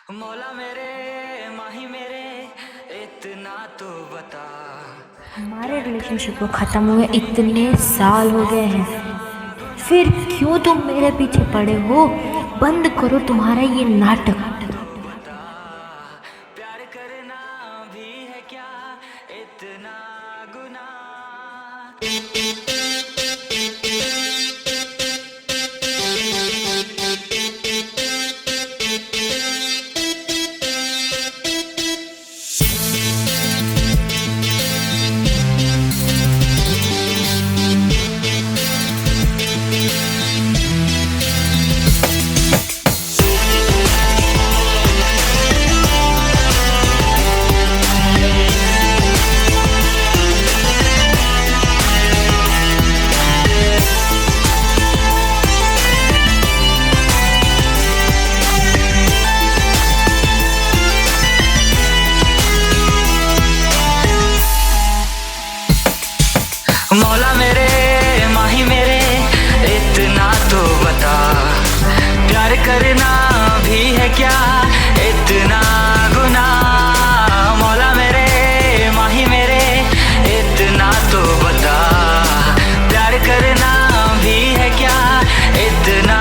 मौला मेरे माही मेरे इतना तो बता। हमारे रिलेशनशिप को ख़त्म हुए इतने साल हो गए हैं, फिर क्यों तुम मेरे पीछे पड़े हो? बंद करो तुम्हारा ये नाटक। प्यार करना भी है क्या इतना गुनाह? मौला मेरे माही मेरे इतना तो बता। प्यार करना भी है क्या इतना गुनाह? मौला मेरे माही मेरे इतना तो बता। प्यार करना भी है क्या इतना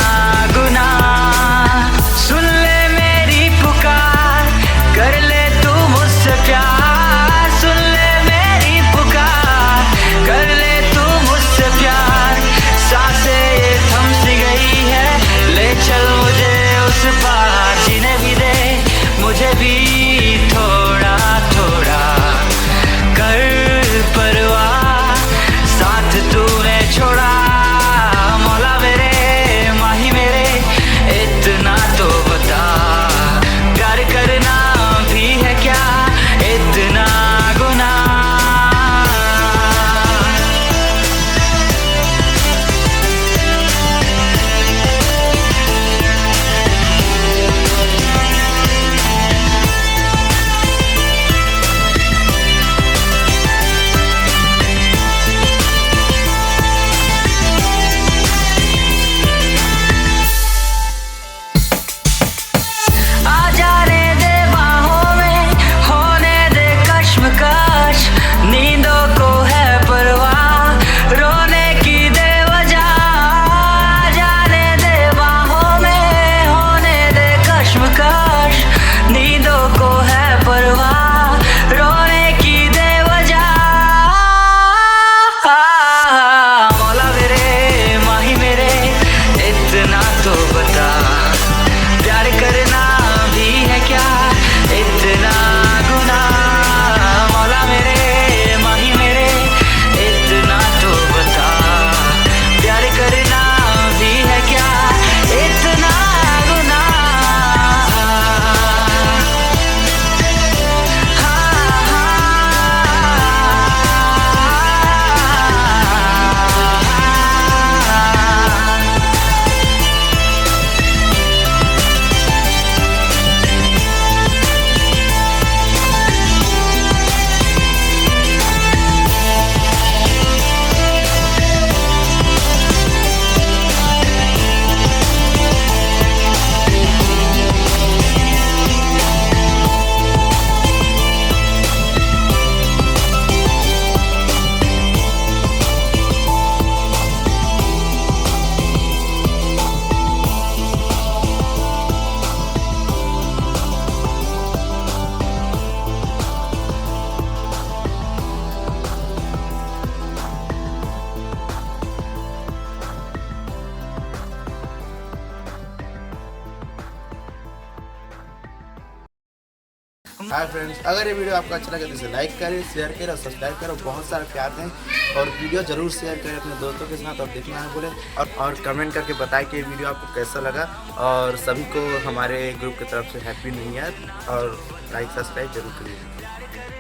गुनाह? सुन ले मेरी पुकार, कर ले तू मुझसे प्यार। सुन ले मेरी पुकार, कर ले तू मुझसे प्यार। सांसें थम सी गई है, ले चल मुझे उस पार। जीने भी दे मुझे भी थोड़ा थोड़ा, कर परवाह साथ तूने छोड़ा। मौला मेरे माही मेरे इतना तो बता। प्यार करना भी है क्या इतना गुनाह? आ जाने दे बाहों में, होने दे कश्मकश। नींदों को है परवाह, रोने की दे वजह। आ जाने दे बाहों में, होने दे कश्मकश। नींदों को है परवाह, रोने की दे वजह। मौला मेरे माही मेरे इतना तो बता। प्यार करना भी है क्या इतना गुनाह? मौला मेरे माही मेरे इतना तो बता। प्यार करना भी है क्या इतना गुनाह? हाय फ्रेंड्स, अगर ये वीडियो आपको अच्छा लगे तो इसे लाइक करें, शेयर करें और सब्सक्राइब करें। बहुत सारा प्यार दें और वीडियो जरूर शेयर करें अपने दोस्तों के साथ और देखना है बोले और कमेंट करके बताएं कि ये वीडियो आपको कैसा लगा। और सभी को हमारे ग्रुप की तरफ से हैप्पी न्यू ईयर और लाइक सब्सक्राइब जरूर करिए।